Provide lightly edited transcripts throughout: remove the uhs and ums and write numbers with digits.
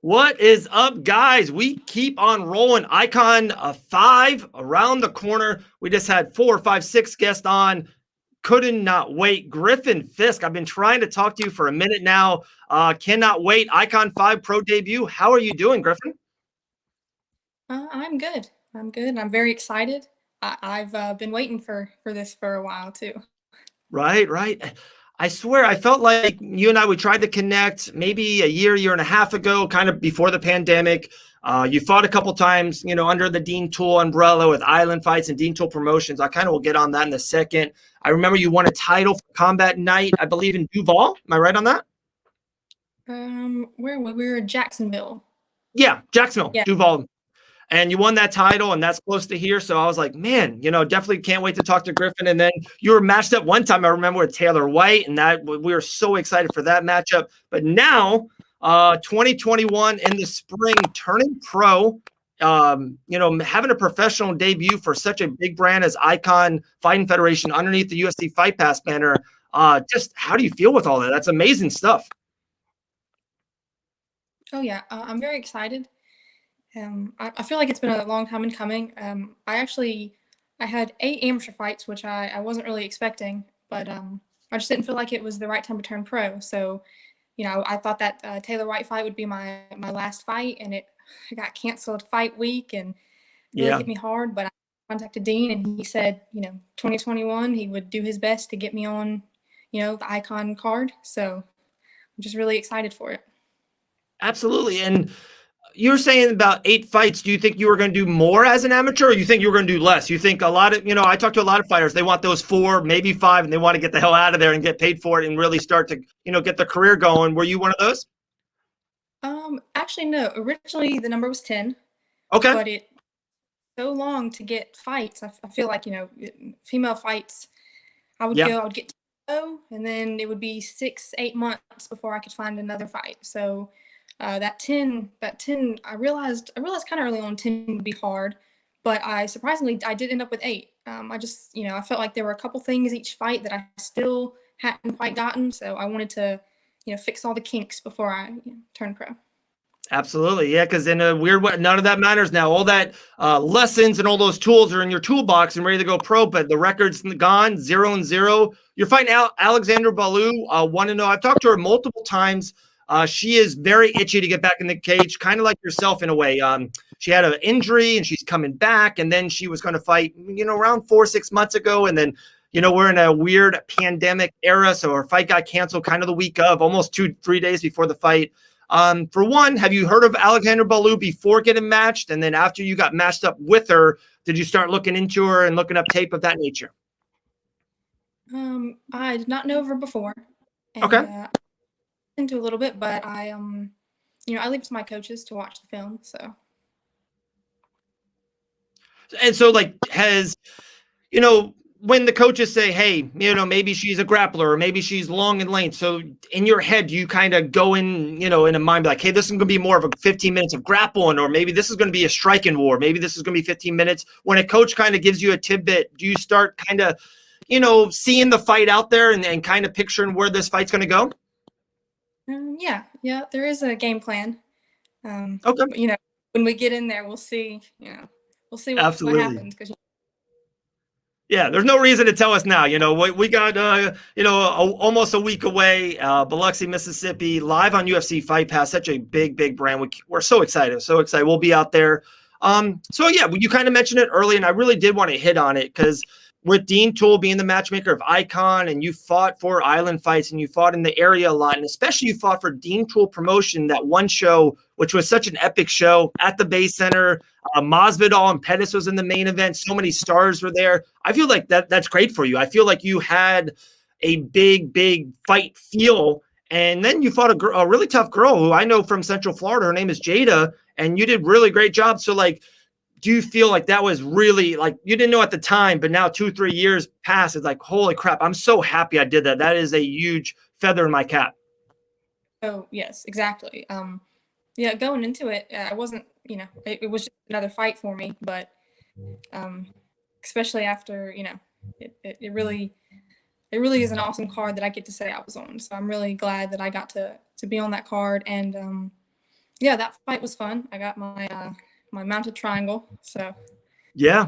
What is up, guys? We keep on rolling. iKON 5 around the corner. We just had 4, 5, 6 guests on. Couldn't not wait. Griffin Fisk, I've been trying to talk to you for a minute now. Cannot wait. iKON 5 pro debut. How are you doing, Griffin? I'm good. I'm good. I'm very excited. I've been waiting for this for a while too. Right, right. I swear, I felt like you and I, we tried to connect maybe a year and a half ago, kind of before the pandemic. You fought a couple times, under the Dean Tool umbrella with Island Fights and Dean Tool Promotions. I kind of will get on that in a second. I remember you won a title for Combat Night, I believe, in Duval. Am I right on that? Where we were in Jacksonville. Yeah, Jacksonville, Yeah. Duval. And you won that title, and that's close to here. So I was like, man, definitely can't wait to talk to Griffin. And then you were matched up one time, I remember, with Taylor White, and that we were so excited for that matchup. But now, 2021 in the spring, turning pro, having a professional debut for such a big brand as iKON Fighting Federation underneath the UFC Fight Pass banner. Just how do you feel with all that? That's amazing stuff. Oh yeah. I'm very excited. I feel like it's been a long time in coming. I had 8 amateur fights, which I wasn't really expecting, but I just didn't feel like it was the right time to turn pro. So, I thought that Taylor White fight would be my last fight, and it got canceled fight week, and really Yeah. hit me hard. But I contacted Dean, and he said, 2021, he would do his best to get me on, the iKON card. So I'm just really excited for it. Absolutely. And you're saying about 8 fights. Do you think you were going to do more as an amateur, or you think you were going to do less? You think a lot of, I talk to a lot of fighters, they want those 4, maybe 5, and they want to get the hell out of there and get paid for it and really start to, get their career going. Were you one of those? Actually, no. Originally, the number was 10, Okay. but it so long to get fights. I feel like, female fights, I would Yeah. get to go, and then it would be 6, 8 months before I could find another fight. So that 10, I realized kind of early on 10 would be hard, but I did end up with 8. I just, I felt like there were a couple things each fight that I still hadn't quite gotten, so I wanted to, fix all the kinks before I turned pro. Absolutely. Yeah. Because in a weird way, none of that matters now. All that lessons and all those tools are in your toolbox and ready to go pro, but the record's gone 0-0. You're fighting Alexandra Baloo, 1-0. I've talked to her multiple times. She is very itchy to get back in the cage, kind of like yourself in a way. She had an injury and she's coming back, and then she was going to fight, around 4-6 months ago. And then, we're in a weird pandemic era. So her fight got canceled kind of the week of, almost 2-3 days before the fight. For one, have you heard of Alexandra Baloo before getting matched? And then after you got matched up with her, did you start looking into her and looking up tape of that nature? I did not know of her before. And, Okay. into a little bit, but I leave it to my coaches to watch the film. So. And so, like, when the coaches say, hey, maybe she's a grappler or maybe she's long in length. So in your head, you kind of go in, in a mind like, hey, this is going to be more of a 15 minutes of grappling, or maybe this is going to be a striking war. Maybe this is going to be 15 minutes. When a coach kind of gives you a tidbit, do you start kind of, seeing the fight out there and kind of picturing where this fight's going to go? Yeah, there is a game plan. Okay. When we get in there, we'll see. We'll see what happens. Because yeah, there's no reason to tell us now. We got almost a week away, Biloxi, Mississippi, live on UFC Fight Pass. Such a big brand. We're so excited, We'll be out there. So yeah, you kind of mentioned it early, and I really did want to hit on it because with Dean Tool being the matchmaker of iKON, and you fought for Island Fights, and you fought in the area a lot, and especially you fought for Dean Tool Promotion, that one show, which was such an epic show at the Bay Center. Masvidal and Pettis was in the main event. So many stars were there. I feel like that's great for you. I feel like you had a big fight feel, and then you fought a really tough girl who I know from Central Florida. Her name is Jada, and you did really great job. So, like, do you feel like that was really, like, you didn't know at the time, but now 2-3 years past, it's like, holy crap, I'm so happy I did that. That is a huge feather in my cap. Oh, yes, exactly. Yeah, going into it, I wasn't, it was just another fight for me, but especially after, it really is an awesome card that I get to say I was on. So I'm really glad that I got to be on that card. And, Yeah, that fight was fun. I got my my mounted triangle, so Yeah.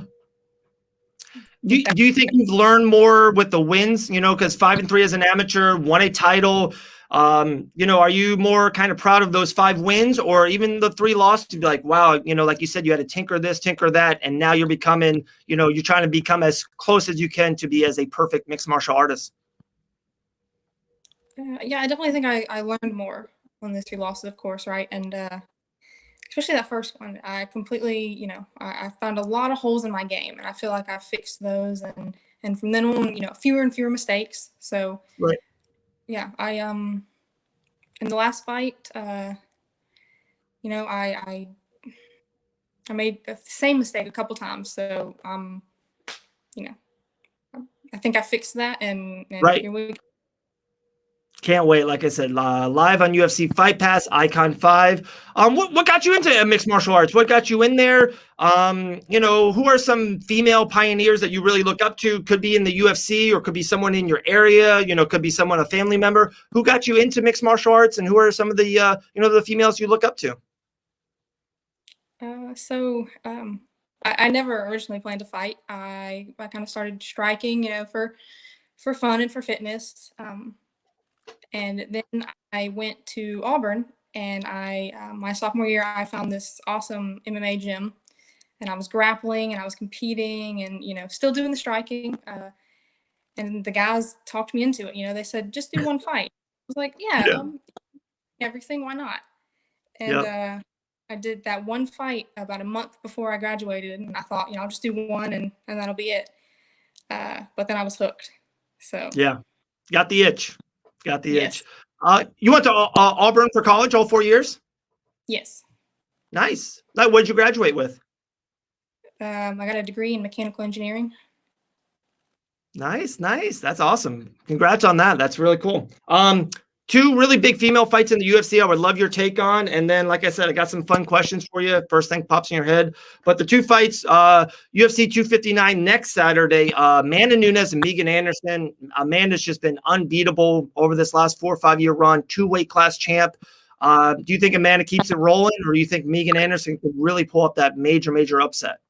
I think that Do you think you've learned more with the wins? You know, because 5-3 as an amateur, won a title. You know, are you more kind of proud of those 5 wins, or even the 3 losses? To be like, wow, you know, like you said, you had to tinker this, tinker that, and now you're becoming, you know, you're trying to become as close as you can to be as a perfect mixed martial artist. yeah, I definitely think I learned more on those 2 losses, of course, right? And especially that first one, I completely, you know, I found a lot of holes in my game, and I feel like I fixed those, and from then on, you know, fewer and fewer mistakes. So Right. yeah, I in the last fight, you know, I made the same mistake a couple times. So you know, I think I fixed that, and Right. here we go. Can't wait. Like I said, live on UFC Fight Pass, iKON 5. What got you into mixed martial arts? What got you in there? You know, who are some female pioneers that you really look up to? Could be in the UFC or could be someone in your area. You know, could be someone, a family member. Who got you into mixed martial arts, and who are some of the you know, the females you look up to? So I never originally planned to fight. I kind of started striking, you know, for fun and for fitness. And then I went to Auburn, and I my sophomore year I found this awesome MMA gym, and I was grappling and I was competing and, you know, still doing the striking. And the guys talked me into it. You know, they said just do one fight. I was like, yeah, Yeah. everything, why not? And Yep. I did that one fight about a month before I graduated, and I thought, you know, I'll just do one, and that'll be it. But then I was hooked. So Yeah. Got the itch. Got the itch. yes, You went to Auburn for college all 4 years. yes. Nice. Now, what did you graduate with? I got a degree in mechanical engineering. Nice, nice. That's awesome. Congrats on that. That's really cool. 2 really big female fights in the UFC I would love your take on. And then, like I said, I got some fun questions for you. First thing pops in your head. But the 2 fights, UFC 259 next Saturday, Manon Nunes and Meegan Anderson. Amanda's just been unbeatable over this last 4 or 5 year run, 2 weight class champ. Do you think Amanda keeps it rolling, or do you think Meegan Anderson could really pull up that major upset?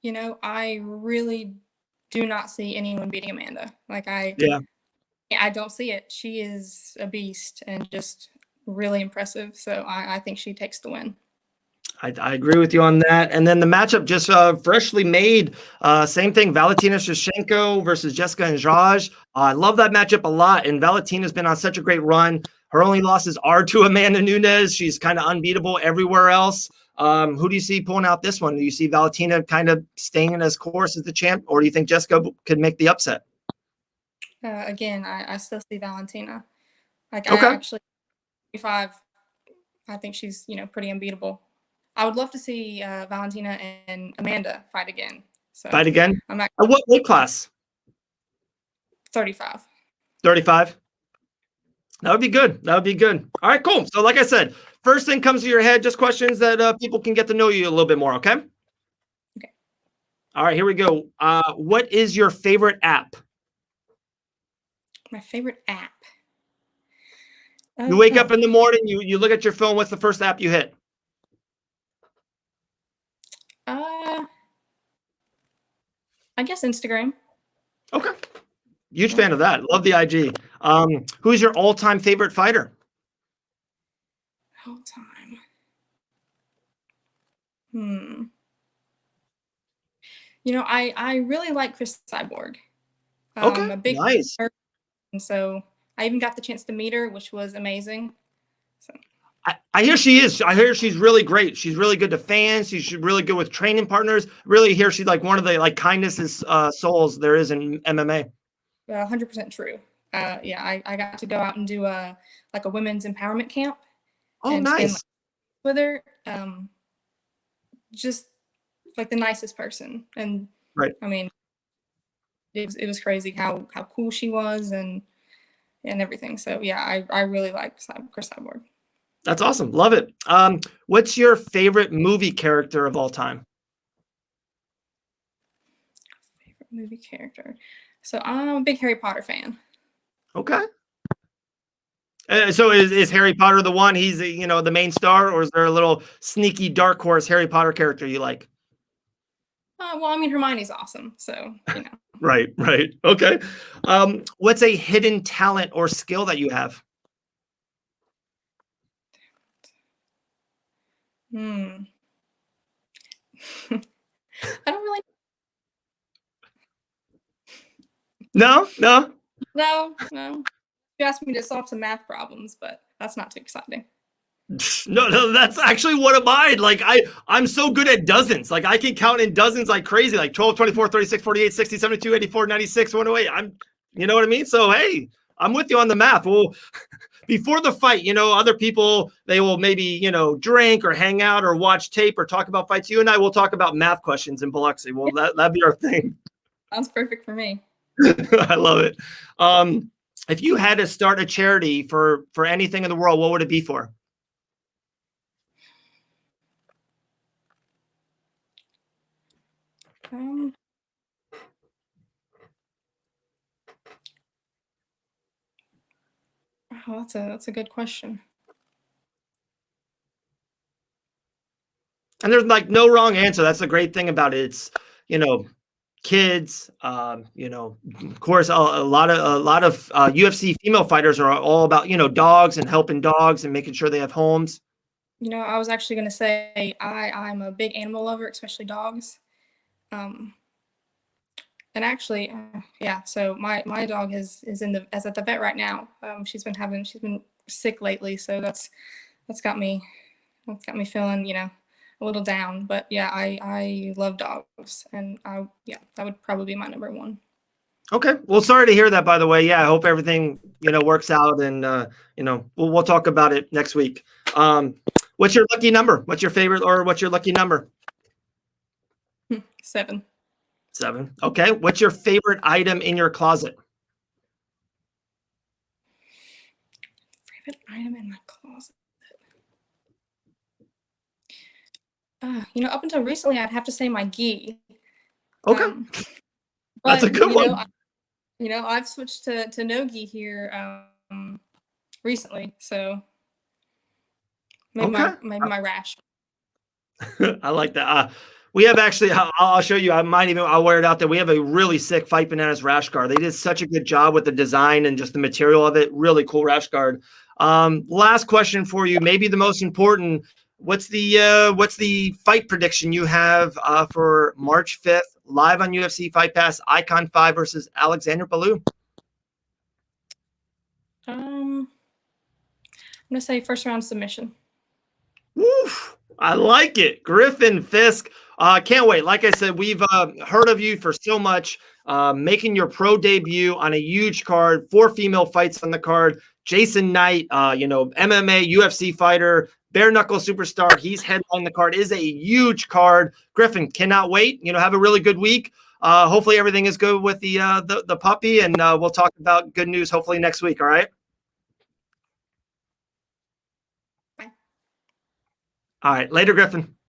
You know, I really do not see anyone beating Amanda. Like Yeah. I don't see it. She is a beast and just really impressive. So I think she takes the win. I agree with you on that. And then the matchup just freshly made. Same thing, Valentina Shevchenko versus Jessica Andrade. I love that matchup a lot. And Valentina's been on such a great run. Her only losses are to Amanda Nunes. She's kind of unbeatable everywhere else. Who do you see pulling out this one? Do you see Valentina kind of staying as course as the champ, or do you think Jessica could make the upset? Again, I still see Valentina. Like I Okay. actually, 25, I think she's, you know, pretty unbeatable. I would love to see Valentina and Amanda fight again. So Fight again. I'm at What weight class? 35. 35. That would be good. That would be good. All right, cool. So, like I said, first thing comes to your head, just questions that people can get to know you a little bit more. Okay. Okay. All right, here we go. What is your favorite app? My favorite app. You wake Uh, up in the morning, you look at your phone. What's the first app you hit? uh, I guess Instagram. Okay. Huge Yeah. fan of that. Love the IG. Who's your all-time favorite fighter? Whole time. Hmm. You know, I really like Chris Cyborg. Okay. A big Nice. fan, and so I even got the chance to meet her, which was amazing. So I hear she is. I hear she's really great. She's really good to fans. She's really good with training partners. Really hear she's like one of the like kindest souls there is in MMA. 100% true. Yeah, I got to go out and do a like a women's empowerment camp Oh, and spend like, nice. with her. Just like the nicest person, and Right. I mean, it was crazy how cool she was and everything. So yeah, I really like Chris Cyborg. That's awesome. Love it. What's your favorite movie character of all time? Favorite movie character. So I'm a big Harry Potter fan. Okay. So is Harry Potter the one? He's the main star, or is there a little sneaky dark horse Harry Potter character you like? Well, I mean, Hermione's awesome, so you know. Right, right. Okay. What's a hidden talent or skill that you have? Hmm. I don't really. No, no. No, no. You asked me to solve some math problems, but that's not too exciting. No, no, that's actually one of mine. Like I'm so good at dozens. Like I can count in dozens like crazy, like 12, 24, 36, 48, 60, 72, 84, 96, 108. You know what I mean? So, hey, I'm with you on the math. Well, before the fight, other people, they will maybe, drink or hang out or watch tape or talk about fights. You and I will talk about math questions in Biloxi. Well, that'd be our thing. Sounds perfect for me. I love it. If you had to start a charity for anything in the world, what would it be for? Um, oh, that's a good question. And there's like no wrong answer. That's the great thing about it. It's, kids, of course, a lot of UFC female fighters are all about, dogs and helping dogs and making sure they have homes. I was actually going to say I'm a big animal lover, especially dogs. Um, and actually, yeah. So my dog is at the vet right now. She's been sick lately, so that's got me feeling a little down. But yeah, I love dogs, and that would probably be my number one. Okay. Well, sorry to hear that, by the way. Yeah, I hope everything, works out, and we'll talk about it next week. What's your lucky number? What's your favorite, or what's your lucky number? 7. 7. Okay. What's your favorite item in your closet? Favorite item in my closet. Up until recently, I'd have to say my gi. Okay. That's a good one. I've switched to no gi here recently, so maybe Okay. maybe my rash. I like that. We have actually, I'll show you. I'll wear it out there. We have a really sick Fight Bananas rash guard. They did such a good job with the design and just the material of it. Really cool rash guard. Last question for you, maybe the most important. What's the fight prediction you have for March 5th, live on UFC Fight Pass, iKON 5 versus Alexander Ballou? I'm gonna say first round submission. Woof. I like it. Griffin Fisk. Can't wait. Like I said, we've heard of you for so much. Making your pro debut on a huge card, 4 female fights on the card. Jason Knight, MMA, UFC fighter, bare knuckle superstar. He's headlining the card. It is a huge card. Griffin, cannot wait. Have a really good week. Hopefully everything is good with the puppy, and we'll talk about good news hopefully next week. All right. Bye. All right. Later, Griffin.